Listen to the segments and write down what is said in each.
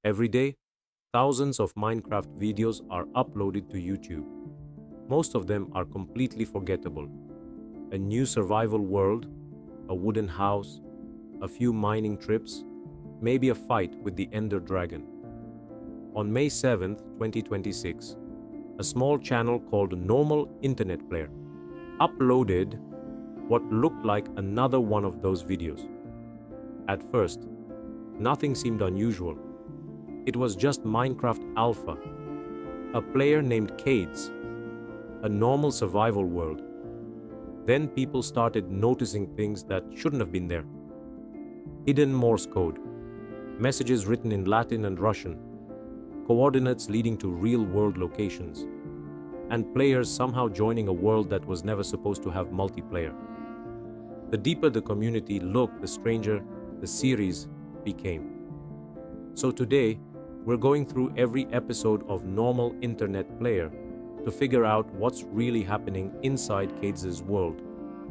Every day, thousands of Minecraft videos are uploaded to YouTube. Most of them are completely forgettable. A new survival world, a wooden house, a few mining trips, maybe a fight with the Ender Dragon. On May 7th, 2026, a small channel called Normalinternetplayer uploaded what looked like another one of those videos. At first, nothing seemed unusual. It was just Minecraft Alpha, a player named Cades, a normal survival world. Then people started noticing things that shouldn't have been there. Hidden Morse code, messages written in Latin and Russian, coordinates leading to real-world locations, and players somehow joining a world that was never supposed to have multiplayer. The deeper the community looked, the stranger the series became. So today, we're going through every episode of Normalinternetplayer to figure out what's really happening inside Cades' world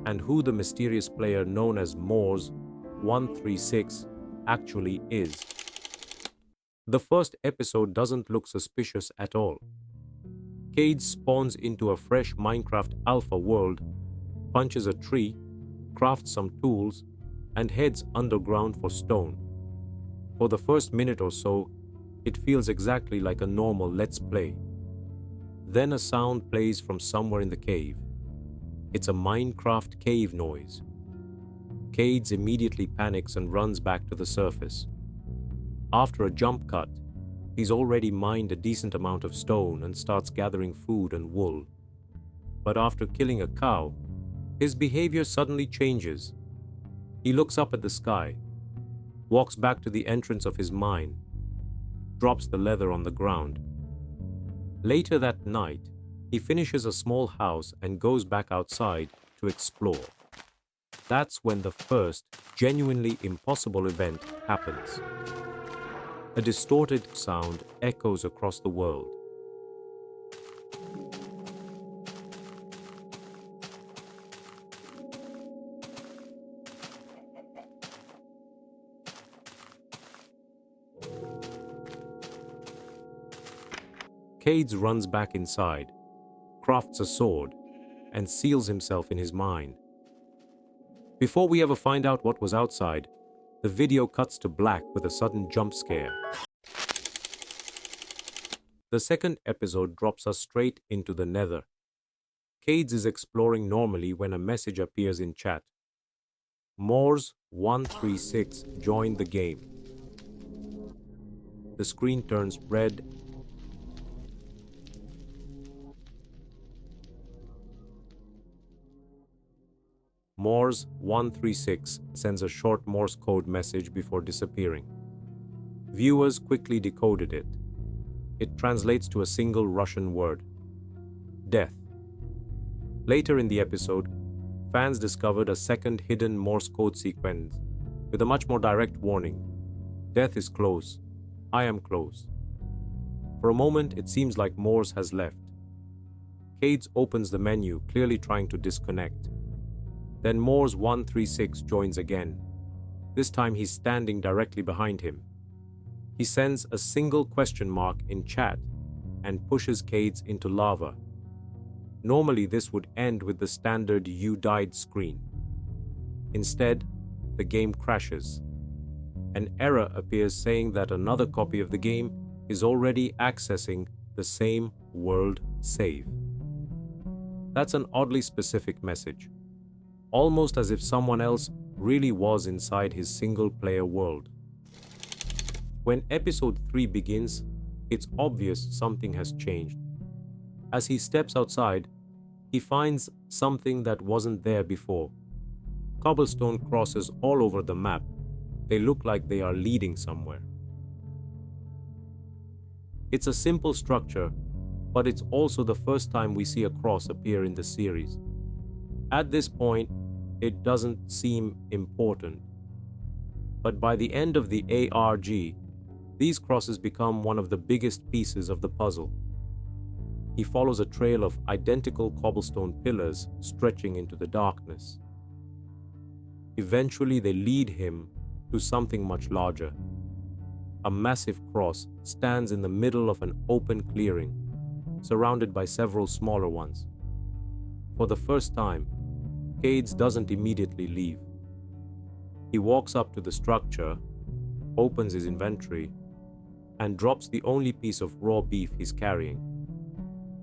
and who the mysterious player known as Mors136 actually is. The first episode doesn't look suspicious at all. Cades spawns into a fresh Minecraft Alpha world, punches a tree, crafts some tools, and heads underground for stone. For the first minute or so, it feels exactly like a normal Let's Play. Then a sound plays from somewhere in the cave. It's a Minecraft cave noise. Cades immediately panics and runs back to the surface. After a jump cut, he's already mined a decent amount of stone and starts gathering food and wool. But after killing a cow, his behavior suddenly changes. He looks up at the sky, walks back to the entrance of his mine, drops the leather on the ground. Later that night, he finishes a small house and goes back outside to explore. That's when the first, genuinely impossible event happens. A distorted sound echoes across the world. Cades runs back inside, crafts a sword, and seals himself in his mine. Before we ever find out what was outside, the video cuts to black with a sudden jump scare. The second episode drops us straight into the Nether. Cades is exploring normally when a message appears in chat. Mors136 joined the game. The screen turns red. Mors136 sends a short Morse code message before disappearing. Viewers quickly decoded it. It translates to a single Russian word: death. Later in the episode, fans discovered a second hidden Morse code sequence with a much more direct warning: death is close. I am close. For a moment, it seems like Morse has left. Cades opens the menu, clearly trying to disconnect. Then Mors136 joins again. This time he's standing directly behind him. He sends a single question mark in chat and pushes Cades into lava. Normally this would end with the standard "you died" screen. Instead, the game crashes. An error appears saying that another copy of the game is already accessing the same world save. That's an oddly specific message, almost as if someone else really was inside his single-player world. When episode 3 begins, it's obvious something has changed. As he steps outside, he finds something that wasn't there before. Cobblestone crosses all over the map. They look like they are leading somewhere. It's a simple structure, but it's also the first time we see a cross appear in the series. At this point, it doesn't seem important. But by the end of the ARG, these crosses become one of the biggest pieces of the puzzle. He follows a trail of identical cobblestone pillars stretching into the darkness. Eventually, they lead him to something much larger. A massive cross stands in the middle of an open clearing, surrounded by several smaller ones. For the first time, Cades doesn't immediately leave. He walks up to the structure, opens his inventory, and drops the only piece of raw beef he's carrying.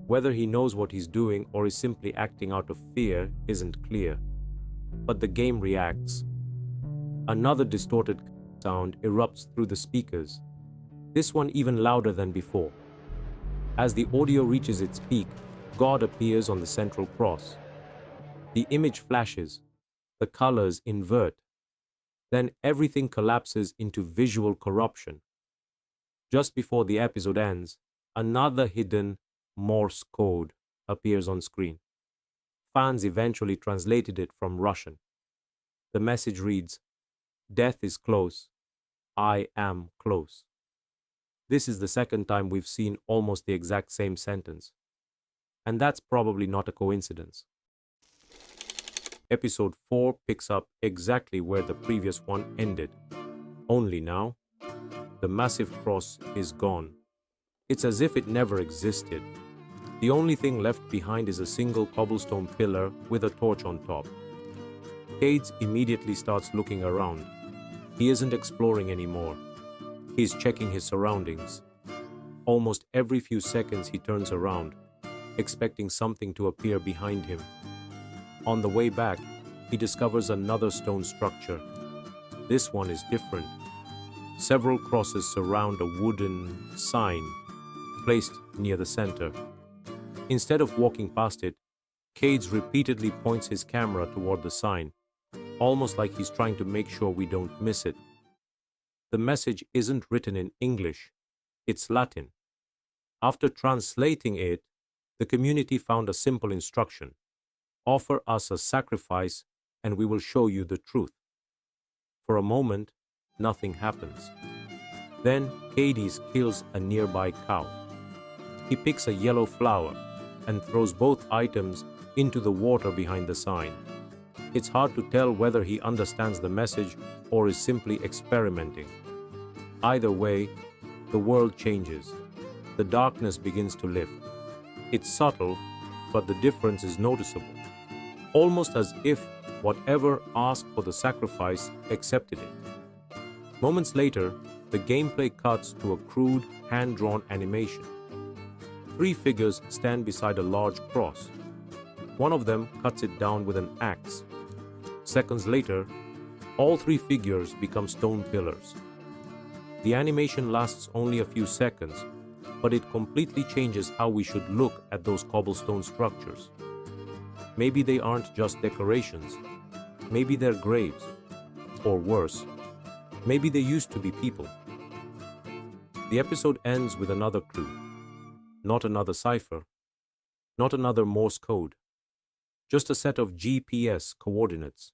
Whether he knows what he's doing or is simply acting out of fear isn't clear, but the game reacts. Another distorted sound erupts through the speakers, this one even louder than before. As the audio reaches its peak, God appears on the central cross. The image flashes, the colors invert, then everything collapses into visual corruption. Just before the episode ends, another hidden Morse code appears on screen. Fans eventually translated it from Russian. The message reads, "Death is close. I am close." This is the second time we've seen almost the exact same sentence. And that's probably not a coincidence. Episode 4 picks up exactly where the previous one ended. Only now, the massive cross is gone. It's as if it never existed. The only thing left behind is a single cobblestone pillar with a torch on top. Cades immediately starts looking around. He isn't exploring anymore. He's checking his surroundings. Almost every few seconds he turns around, expecting something to appear behind him. On the way back, he discovers another stone structure. This one is different. Several crosses surround a wooden sign placed near the center. Instead of walking past it, Cades repeatedly points his camera toward the sign, almost like he's trying to make sure we don't miss it. The message isn't written in English, it's Latin. After translating it, the community found a simple instruction: offer us a sacrifice and we will show you the truth. For a moment, nothing happens. Then Caedes kills a nearby cow. He picks a yellow flower and throws both items into the water behind the sign. It's hard to tell whether he understands the message or is simply experimenting. Either way, the world changes. The darkness begins to lift. It's subtle, but the difference is noticeable. Almost as if whatever asked for the sacrifice accepted it. Moments later, the gameplay cuts to a crude, hand-drawn animation. 3 figures stand beside a large cross. One of them cuts it down with an axe. Seconds later, all 3 figures become stone pillars. The animation lasts only a few seconds, but it completely changes how we should look at those cobblestone structures. Maybe they aren't just decorations. Maybe they're graves. Or worse, maybe they used to be people. The episode ends with another clue. Not another cipher. Not another Morse code. Just a set of GPS coordinates.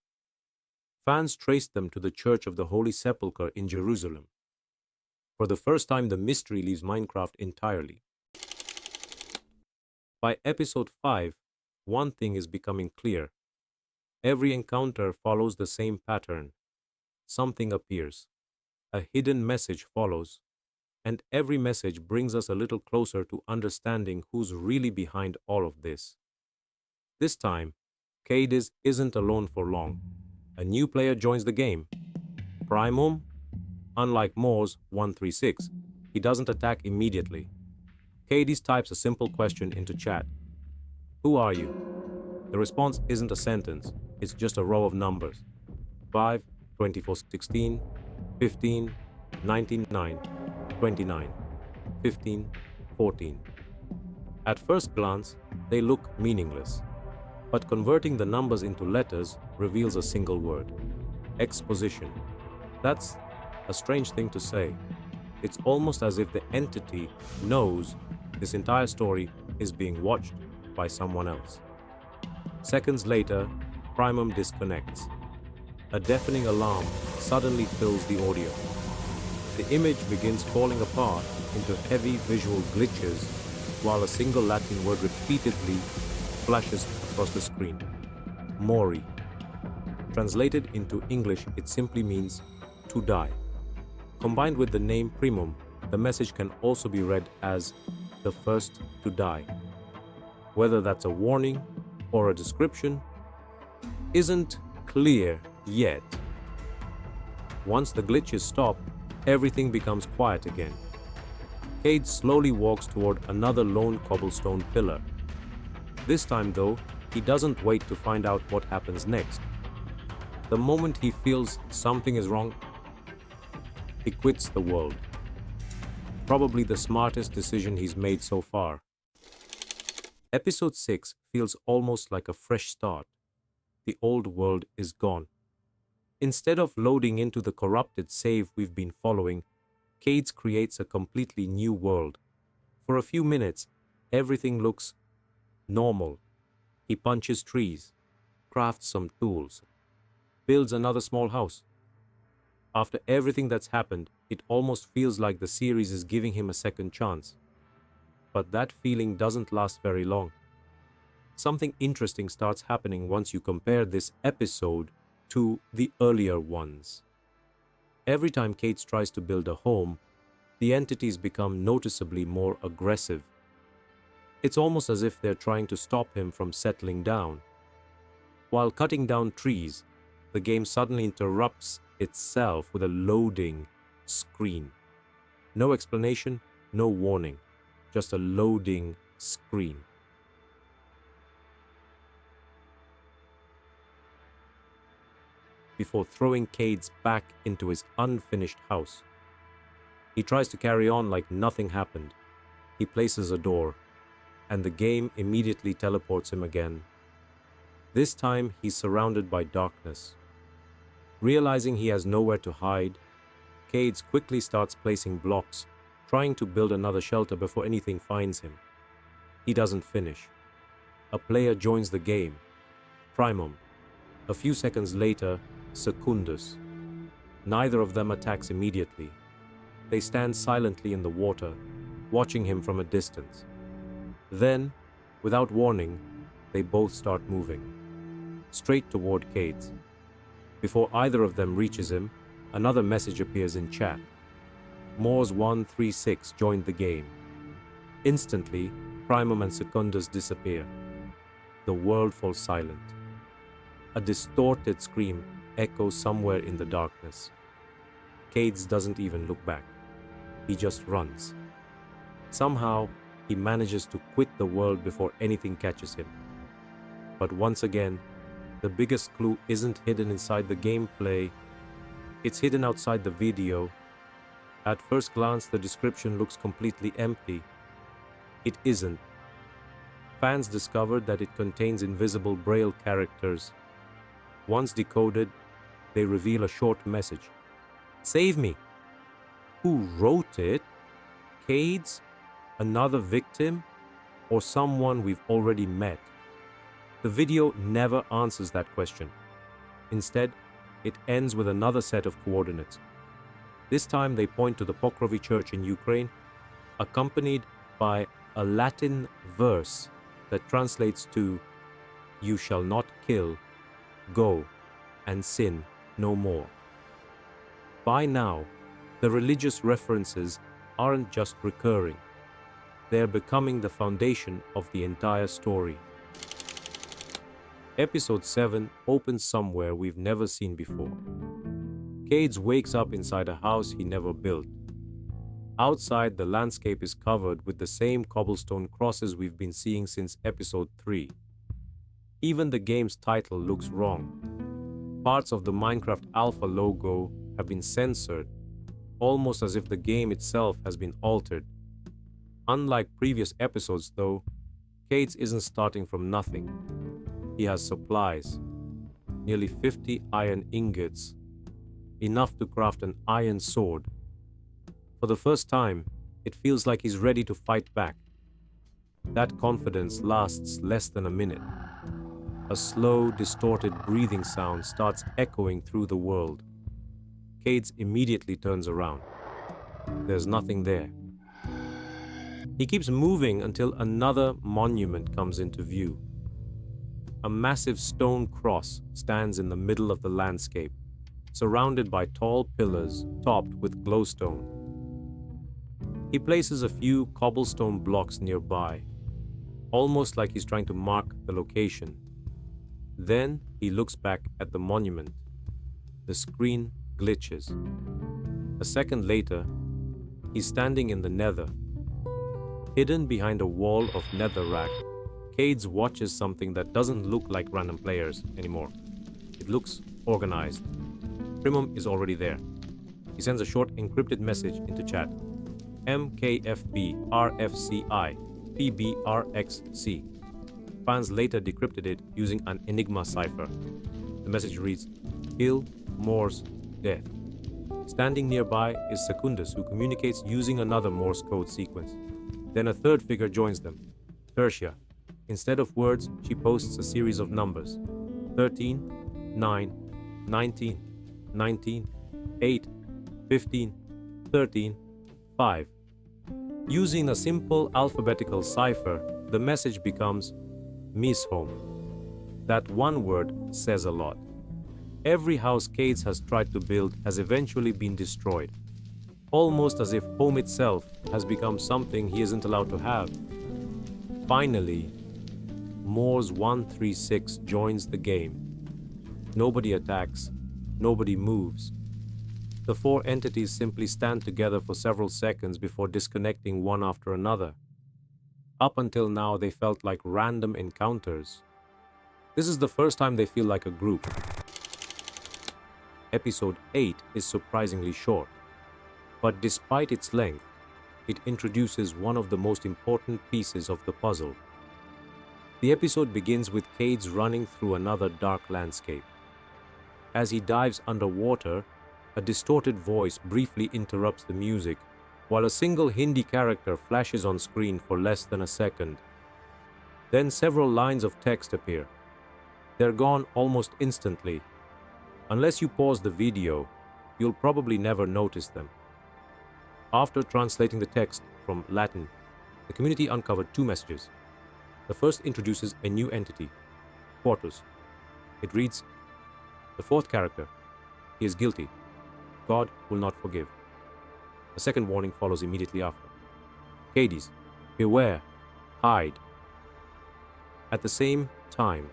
Fans traced them to the Church of the Holy Sepulchre in Jerusalem. For the first time, the mystery leaves Minecraft entirely. By episode 5, one thing is becoming clear. Every encounter follows the same pattern. Something appears. A hidden message follows. And every message brings us a little closer to understanding who's really behind all of this. This time, Caedes isn't alone for long. A new player joins the game. Primom, unlike Moore's 136, he doesn't attack immediately. Cades types a simple question into chat. Who are you? The response isn't a sentence, it's just a row of numbers. 5, 24, 16, 15, 19, 9, 29, 15, 14. At first glance, they look meaningless. But converting the numbers into letters reveals a single word. Exposition. That's a strange thing to say. It's almost as if the entity knows this entire story is being watched by someone else. Seconds later, Primom disconnects. A deafening alarm suddenly fills the audio. The image begins falling apart into heavy visual glitches while a single Latin word repeatedly flashes across the screen. Mori. Translated into English, it simply means to die. Combined with the name Primom, the message can also be read as the first to die. Whether that's a warning or a description isn't clear yet. Once the glitch is stopped, everything becomes quiet again. Cades slowly walks toward another lone cobblestone pillar. This time, though, he doesn't wait to find out what happens next. The moment he feels something is wrong, he quits the world. Probably the smartest decision he's made so far. Episode 6 feels almost like a fresh start. The old world is gone. Instead of loading into the corrupted save we've been following, Cades creates a completely new world. For a few minutes, everything looks normal. He punches trees, crafts some tools, builds another small house. After everything that's happened, it almost feels like the series is giving him a second chance. But that feeling doesn't last very long. Something interesting starts happening once you compare this episode to the earlier ones. Every time Cades tries to build a home, the entities become noticeably more aggressive. It's almost as if they're trying to stop him from settling down. While cutting down trees, the game suddenly interrupts itself with a loading screen. No explanation, no warning, just a loading screen. Before throwing Cades back into his unfinished house. He tries to carry on like nothing happened. He places a door, and the game immediately teleports him again. This time, he's surrounded by darkness. Realizing he has nowhere to hide, Cades quickly starts placing blocks, trying to build another shelter before anything finds him. He doesn't finish. A player joins the game, Primom. A few seconds later, Secundus. Neither of them attacks immediately. They stand silently in the water, watching him from a distance. Then, without warning, they both start moving, straight toward Cades. Before either of them reaches him, another message appears in chat. Moors 136 joined the game. Instantly, Primom and Secundus disappear. The world falls silent. A distorted scream echoes somewhere in the darkness. Cades doesn't even look back. He just runs. Somehow, he manages to quit the world before anything catches him. But once again, the biggest clue isn't hidden inside the gameplay. It's hidden outside the video. At first glance, the description looks completely empty. It isn't. Fans discovered that it contains invisible Braille characters. Once decoded, they reveal a short message. Save me! Who wrote it? Cades? Another victim? Or someone we've already met? The video never answers that question. Instead, it ends with another set of coordinates. This time they point to the Pokrovi Church in Ukraine, accompanied by a Latin verse that translates to, "You shall not kill, go, and sin no more." By now, the religious references aren't just recurring. They're becoming the foundation of the entire story. Episode 7 opens somewhere we've never seen before. Cades wakes up inside a house he never built. Outside, the landscape is covered with the same cobblestone crosses we've been seeing since episode 3. Even the game's title looks wrong. Parts of the Minecraft Alpha logo have been censored, almost as if the game itself has been altered. Unlike previous episodes, though, Cades isn't starting from nothing. He has supplies, nearly 50 iron ingots, enough to craft an iron sword. For the first time, it feels like he's ready to fight back. That confidence lasts less than a minute. A slow, distorted breathing sound starts echoing through the world. Cades immediately turns around. There's nothing there. He keeps moving until another monument comes into view. A massive stone cross stands in the middle of the landscape. surrounded by tall pillars topped with glowstone. He places a few cobblestone blocks nearby, almost like he's trying to mark the location. Then he looks back at the monument. The screen glitches. A second later, he's standing in the nether. Hidden behind a wall of netherrack, Cades watches something that doesn't look like random players anymore. It looks organized. Primom is already there. He sends a short encrypted message into chat. MKFB RFCI PBRXC. Fans later decrypted it using an Enigma cipher. The message reads, "Kill Morse death." Standing nearby is Secundus, who communicates using another Morse code sequence. Then a third figure joins them, Tertia. Instead of words, she posts a series of numbers. 13, 9, 19, 19, 8, 15, 13, 5. Using a simple alphabetical cipher, the message becomes Mishome. That one word says a lot. Every house Cades has tried to build has eventually been destroyed, almost as if home itself has become something he isn't allowed to have. Finally, Morse 136 joins the game. Nobody attacks, nobody moves. The four entities simply stand together for several seconds before disconnecting one after another. Up until now, they felt like random encounters. This is the first time they feel like a group. Episode 8 is surprisingly short, but despite its length, it introduces one of the most important pieces of the puzzle. The episode begins with Cades running through another dark landscape. As he dives underwater, a distorted voice briefly interrupts the music, while a single Hindi character flashes on screen for less than a second. Then several lines of text appear. They're gone almost instantly. Unless you pause the video, you'll probably never notice them. After translating the text from Latin, the community uncovered two messages. The first introduces a new entity, Quartus. It reads, "The fourth character, he is guilty. God will not forgive." A second warning follows immediately after. Cades, beware, hide. At the same time,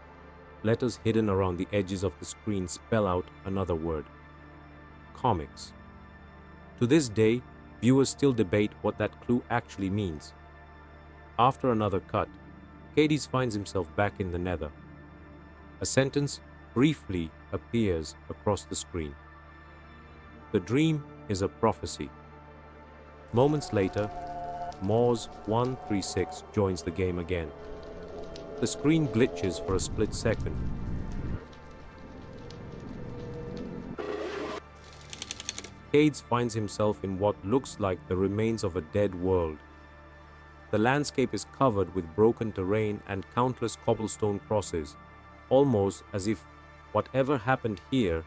letters hidden around the edges of the screen spell out another word, comics. To this day, viewers still debate what that clue actually means. After another cut, Cades finds himself back in the nether. A sentence briefly appears across the screen. The dream is a prophecy. Moments later, Morse 136 joins the game again. The screen glitches for a split second. Cades finds himself in what looks like the remains of a dead world. The landscape is covered with broken terrain and countless cobblestone crosses, almost as if whatever happened here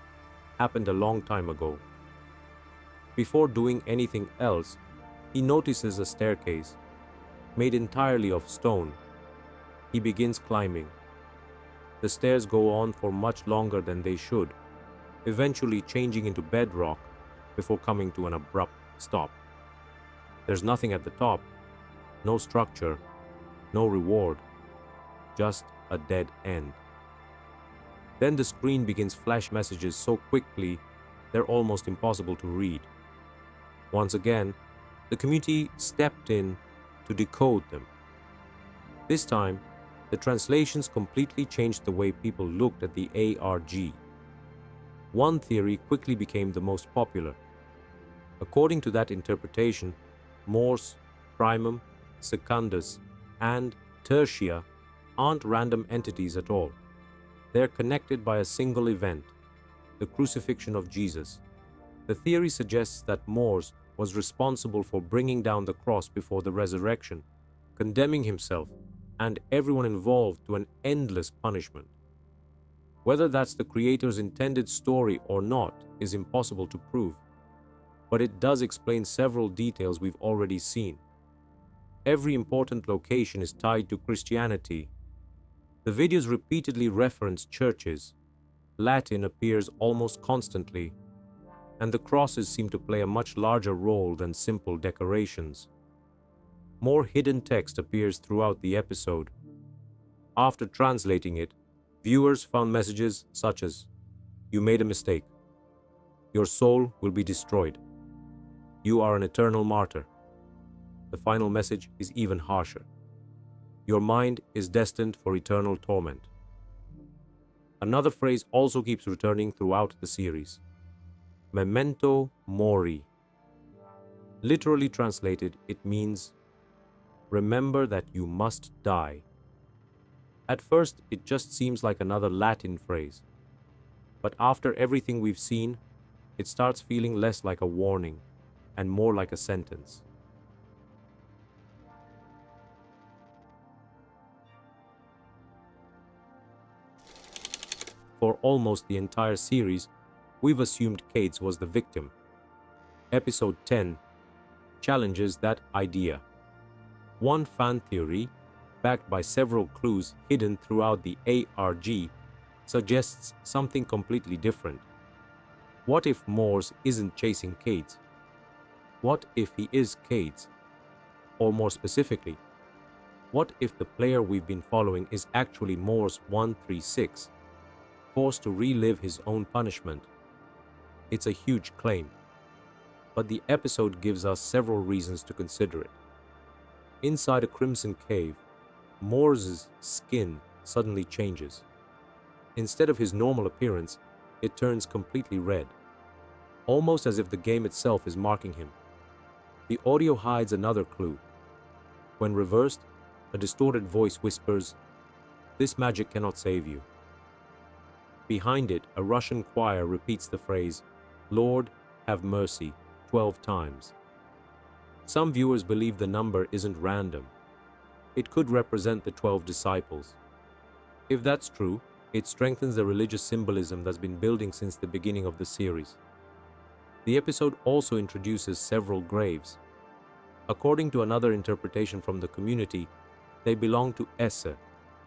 happened a long time ago. Before doing anything else, he notices a staircase, made entirely of stone. He begins climbing. The stairs go on for much longer than they should, eventually changing into bedrock before coming to an abrupt stop. There's nothing at the top, no structure, no reward, just a dead end. Then the screen begins flash messages so quickly they're almost impossible to read. Once again, the community stepped in to decode them. This time, the translations completely changed the way people looked at the ARG. One theory quickly became the most popular. According to that interpretation, Morse, Primom, Secundus, and Tertia aren't random entities at all. They're connected by a single event, the crucifixion of Jesus. The theory suggests that Morse was responsible for bringing down the cross before the resurrection, condemning himself and everyone involved to an endless punishment. Whether that's the creator's intended story or not is impossible to prove, but it does explain several details we've already seen. Every important location is tied to Christianity. The videos repeatedly reference churches, Latin appears almost constantly, and the crosses seem to play a much larger role than simple decorations. More hidden text appears throughout the episode. After translating it, viewers found messages such as, "You made a mistake. Your soul will be destroyed. You are an eternal martyr." The final message is even harsher. "Your mind is destined for eternal torment." Another phrase also keeps returning throughout the series. Memento mori. Literally translated, it means, "Remember that you must die." At first, it just seems like another Latin phrase. But after everything we've seen, it starts feeling less like a warning and more like a sentence. For almost the entire series, we've assumed Cades was the victim. Episode 10 challenges that idea. One fan theory, backed by several clues hidden throughout the ARG, suggests something completely different. What if Morse isn't chasing Cades? What if he is Cades? Or more specifically, what if the player we've been following is actually Morse 136, forced to relive his own punishment? It's a huge claim, but the episode gives us several reasons to consider it. Inside a crimson cave, Morse's skin suddenly changes. Instead of his normal appearance, it turns completely red, almost as if the game itself is marking him. The audio hides another clue. When reversed, a distorted voice whispers, "This magic cannot save you." Behind it, a Russian choir repeats the phrase, "Lord, have mercy," 12 times. Some viewers believe the number isn't random. It could represent the 12 disciples. If that's true, it strengthens the religious symbolism that's been building since the beginning of the series. The episode also introduces several graves. According to another interpretation from the community, they belong to Esse,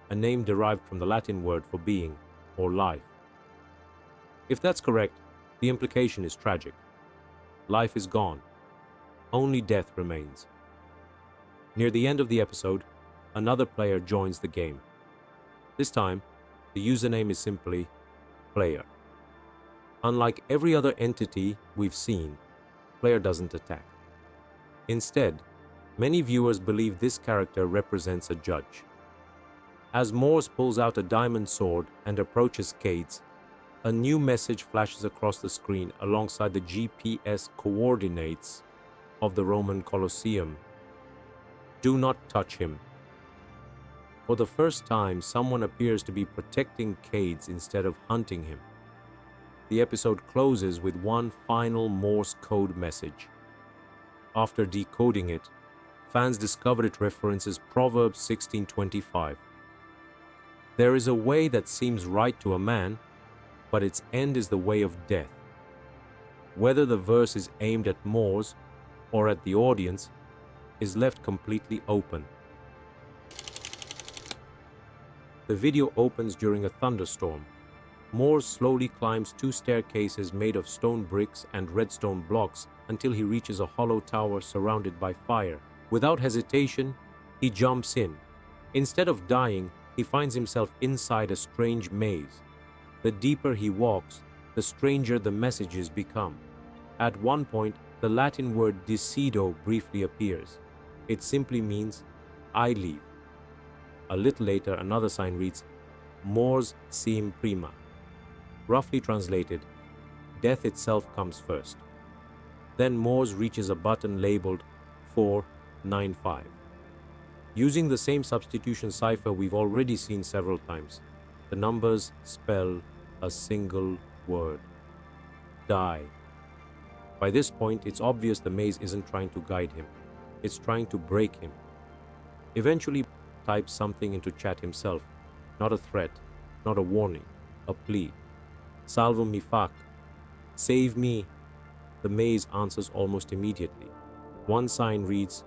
a name derived from the Latin word for being or life. If that's correct, the implication is tragic. Life is gone. Only death remains. Near the end of the episode, another player joins the game. This time, the username is simply Player. Unlike every other entity we've seen, Player doesn't attack. Instead, many viewers believe this character represents a judge. As Morse pulls out a diamond sword and approaches Cades, a new message flashes across the screen alongside the GPS coordinates of the Roman Colosseum. "Do not touch him." For the first time, someone appears to be protecting Cades instead of hunting him. The episode closes with one final Morse code message. After decoding it, fans discovered it references Proverbs 16:25. There is a way that seems right to a man, but its end is the way of death. Whether the verse is aimed at Morse or at the audience is left completely open. The video opens during a thunderstorm. Morse slowly climbs 2 staircases made of stone bricks and redstone blocks until he reaches a hollow tower surrounded by fire. Without hesitation, he jumps in. Instead of dying, he finds himself inside a strange maze. The deeper he walks, the stranger the messages become. At one point, the Latin word decido briefly appears. It simply means, "I leave." A little later, another sign reads, "Mors sim prima." Roughly translated, death itself comes first. Then Morse reaches a button labeled 495. Using the same substitution cipher we've already seen several times, the numbers spell a single word: die. By this point, it's obvious the maze isn't trying to guide him. It's trying to break him. Eventually, types something into chat himself. Not a threat, not a warning, a plea. "Salvo mi fac." Save me. The maze answers almost immediately. One sign reads,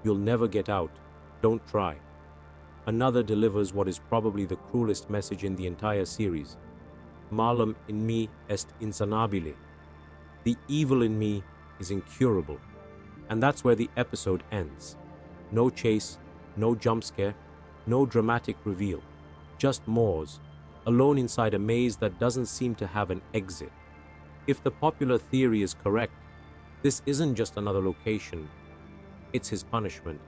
"You'll never get out. Don't try." Another delivers what is probably the cruelest message in the entire series. malum in me est insanabile. The evil in me is incurable. And that's where the episode ends. No chase, no jump scare, no dramatic reveal. Just Moors, alone inside a maze that doesn't seem to have an exit. If the popular theory is correct, this isn't just another location, it's his punishment.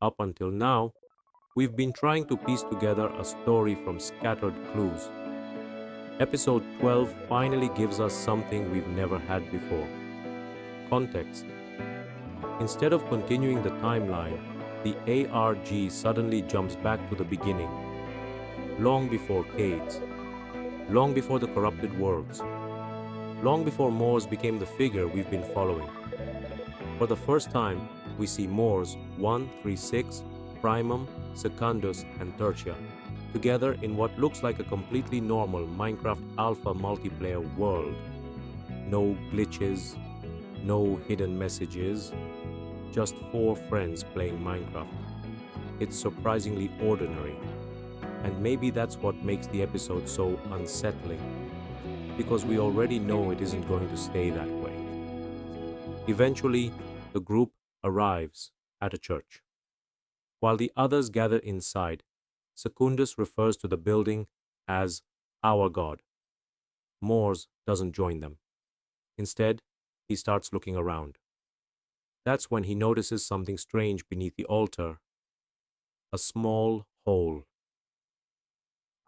Up until now, we've been trying to piece together a story from scattered clues. Episode 12 finally gives us something we've never had before. Context. Instead of continuing the timeline, the ARG suddenly jumps back to the beginning, long before Cades, long before the corrupted worlds, long before Moors became the figure we've been following. For the first time, we see Moors 1, 3, 6, Primom, Secundus, and Tertia together in what looks like a completely normal Minecraft Alpha multiplayer world. No glitches, no hidden messages, just 4 friends playing Minecraft. It's surprisingly ordinary, and maybe that's what makes the episode so unsettling, because we already know it isn't going to stay that way. Eventually, the group arrives at a church. While the others gather inside, Secundus refers to the building as our God. Moors doesn't join them. Instead, he starts looking around. That's when he notices something strange beneath the altar. A small hole.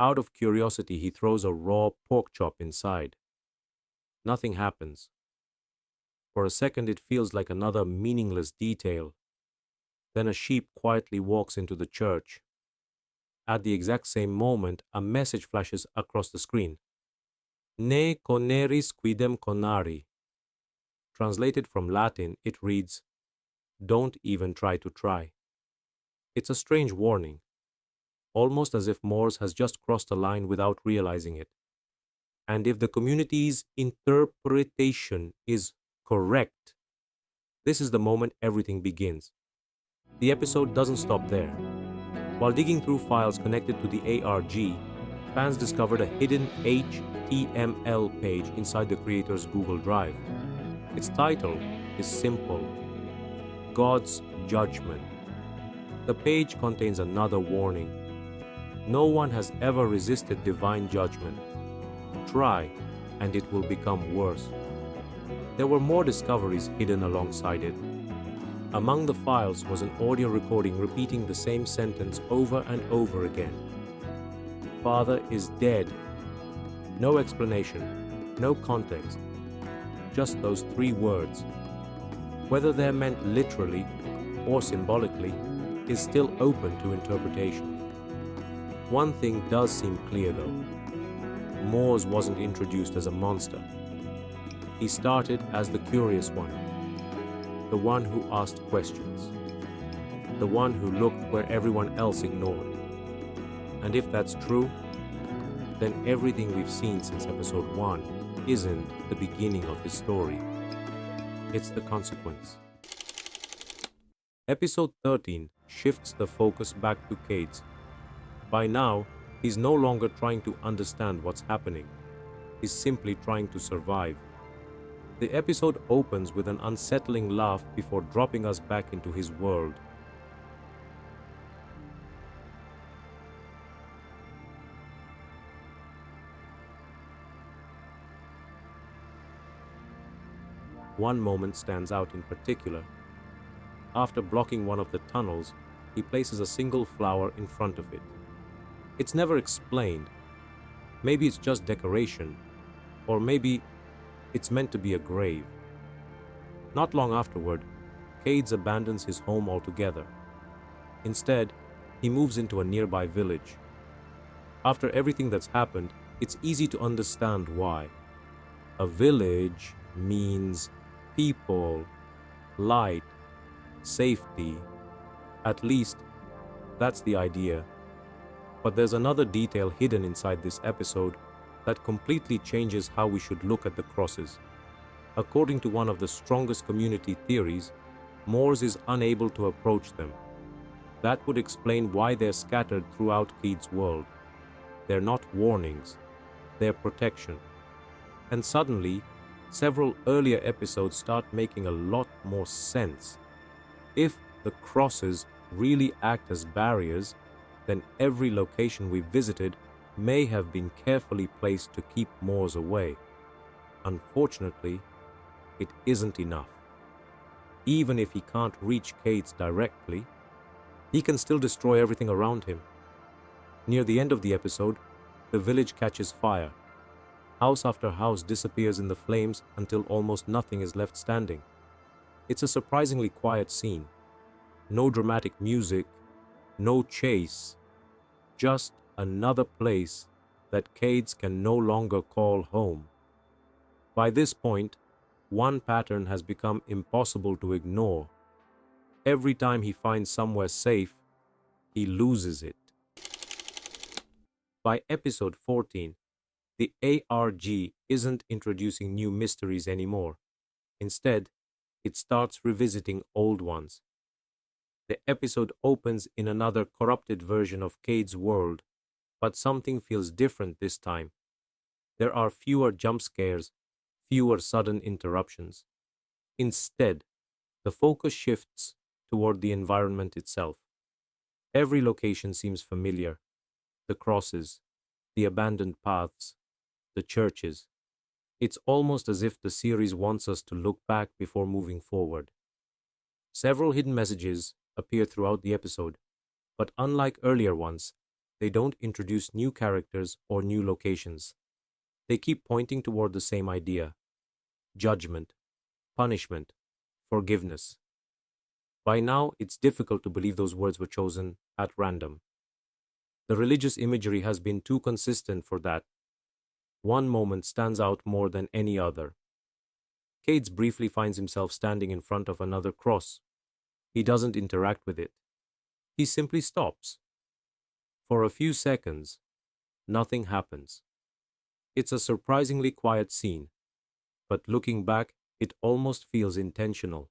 Out of curiosity, he throws a raw pork chop inside. Nothing happens. For a second, it feels like another meaningless detail. Then a sheep quietly walks into the church. At the exact same moment, a message flashes across the screen. Ne coneris quidem conari. Translated from Latin, it reads, "Don't even try to try." It's a strange warning, almost as if Moors has just crossed a line without realizing it. And if the community's interpretation is correct, this is the moment everything begins. The episode doesn't stop there. While digging through files connected to the ARG, fans discovered a hidden HTML page inside the creator's Google Drive. Its title is simple: God's Judgment. The page contains another warning. No one has ever resisted divine judgment. Try, and it will become worse. There were more discoveries hidden alongside it. Among the files was an audio recording repeating the same sentence over and over again. Father is dead. No explanation, no context. Just those 3 words. Whether they're meant literally or symbolically is still open to interpretation. One thing does seem clear though. Moors wasn't introduced as a monster. He started as the curious one. The one who asked questions. The one who looked where everyone else ignored. And if that's true, then everything we've seen since episode 1 isn't the beginning of his story. It's the consequence. Episode 13 shifts the focus back to Cades. By now, he's no longer trying to understand what's happening. He's simply trying to survive. The episode opens with an unsettling laugh before dropping us back into his world. One moment stands out in particular. After blocking one of the tunnels, he places a single flower in front of it. It's never explained. Maybe it's just decoration, or maybe it's meant to be a grave. Not long afterward, Cades abandons his home altogether. Instead, he moves into a nearby village. After everything that's happened, it's easy to understand why. A village means people, light, safety. At least, that's the idea. But there's another detail hidden inside this episode that completely changes how we should look at the crosses. According to one of the strongest community theories, Morse is unable to approach them. That would explain why they're scattered throughout Cades' world. They're not warnings, they're protection. And suddenly, several earlier episodes start making a lot more sense. If the crosses really act as barriers, then every location we visited may have been carefully placed to keep Morse away. Unfortunately, it isn't enough. Even if he can't reach Cades directly, he can still destroy everything around him. Near the end of the episode, the village catches fire. House after house disappears in the flames until almost nothing is left standing. It's a surprisingly quiet scene. No dramatic music, no chase, just another place that Cades can no longer call home. By this point, one pattern has become impossible to ignore. Every time he finds somewhere safe, he loses it. By episode 14, the ARG isn't introducing new mysteries anymore. Instead, it starts revisiting old ones. The episode opens in another corrupted version of Cades' world, but something feels different this time. There are fewer jump scares, fewer sudden interruptions. Instead, the focus shifts toward the environment itself. Every location seems familiar. The crosses, the abandoned paths, the churches. It's almost as if the series wants us to look back before moving forward. Several hidden messages appear throughout the episode, but unlike earlier ones, they don't introduce new characters or new locations. They keep pointing toward the same idea: judgment, punishment, forgiveness. By now, it's difficult to believe those words were chosen at random. The religious imagery has been too consistent for that. One moment stands out more than any other. Cades briefly finds himself standing in front of another cross. He doesn't interact with it. He simply stops. For a few seconds, nothing happens. It's a surprisingly quiet scene, but looking back, it almost feels intentional.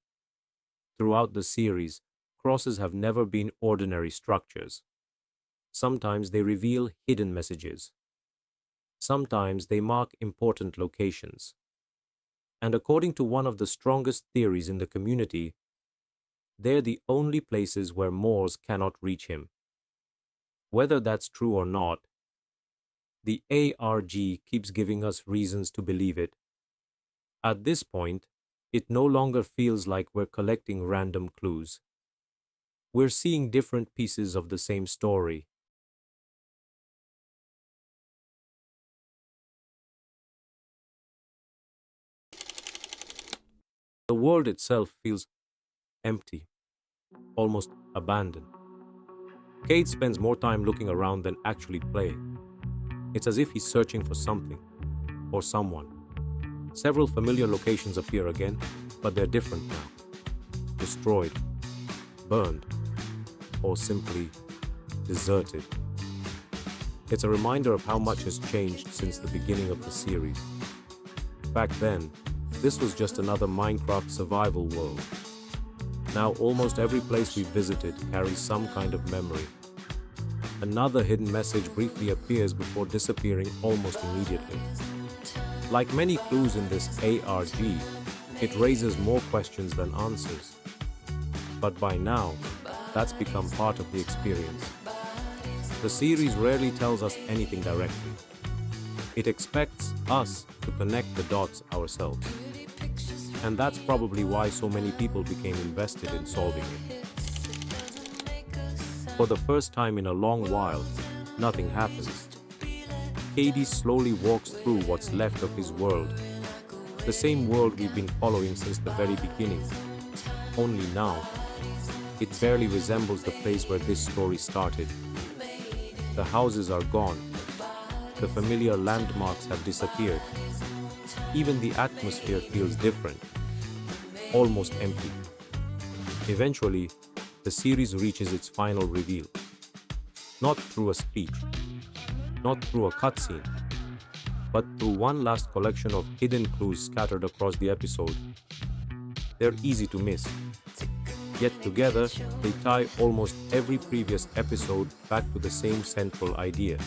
Throughout the series, crosses have never been ordinary structures. Sometimes they reveal hidden messages. Sometimes they mark important locations. And according to one of the strongest theories in the community, they're the only places where Morse cannot reach him. Whether that's true or not, the ARG keeps giving us reasons to believe it. At this point, it no longer feels like we're collecting random clues. We're seeing different pieces of the same story. The world itself feels empty, almost abandoned. Cade spends more time looking around than actually playing. It's as if he's searching for something or someone. Several familiar locations appear again, but they're different now. Destroyed, burned, or simply deserted. It's a reminder of how much has changed since the beginning of the series. Back then, this was just another Minecraft survival world. Now almost every place we've visited carries some kind of memory. Another hidden message briefly appears before disappearing almost immediately. Like many clues in this ARG, it raises more questions than answers. But by now, that's become part of the experience. The series rarely tells us anything directly. It expects us to connect the dots ourselves. And that's probably why so many people became invested in solving it. For the first time in a long while, nothing happens. Cades slowly walks through what's left of his world. The same world we've been following since the very beginning. Only now, it barely resembles the place where this story started. The houses are gone. The familiar landmarks have disappeared. Even the atmosphere feels different, almost empty. Eventually, the series reaches its final reveal. Not through a speech, not through a cutscene, but through one last collection of hidden clues scattered across the episode. They're easy to miss. Yet together, they tie almost every previous episode back to the same central idea.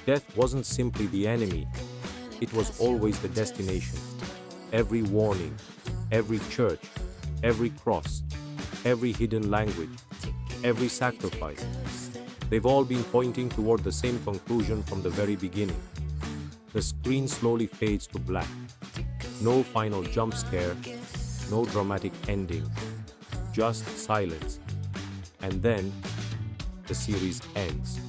Death wasn't simply the enemy, it was always the destination. Every warning, every church, every cross, every hidden language, every sacrifice, they've all been pointing toward the same conclusion from the very beginning. The screen slowly fades to black. No final jump scare, no dramatic ending, just silence. And then the series ends.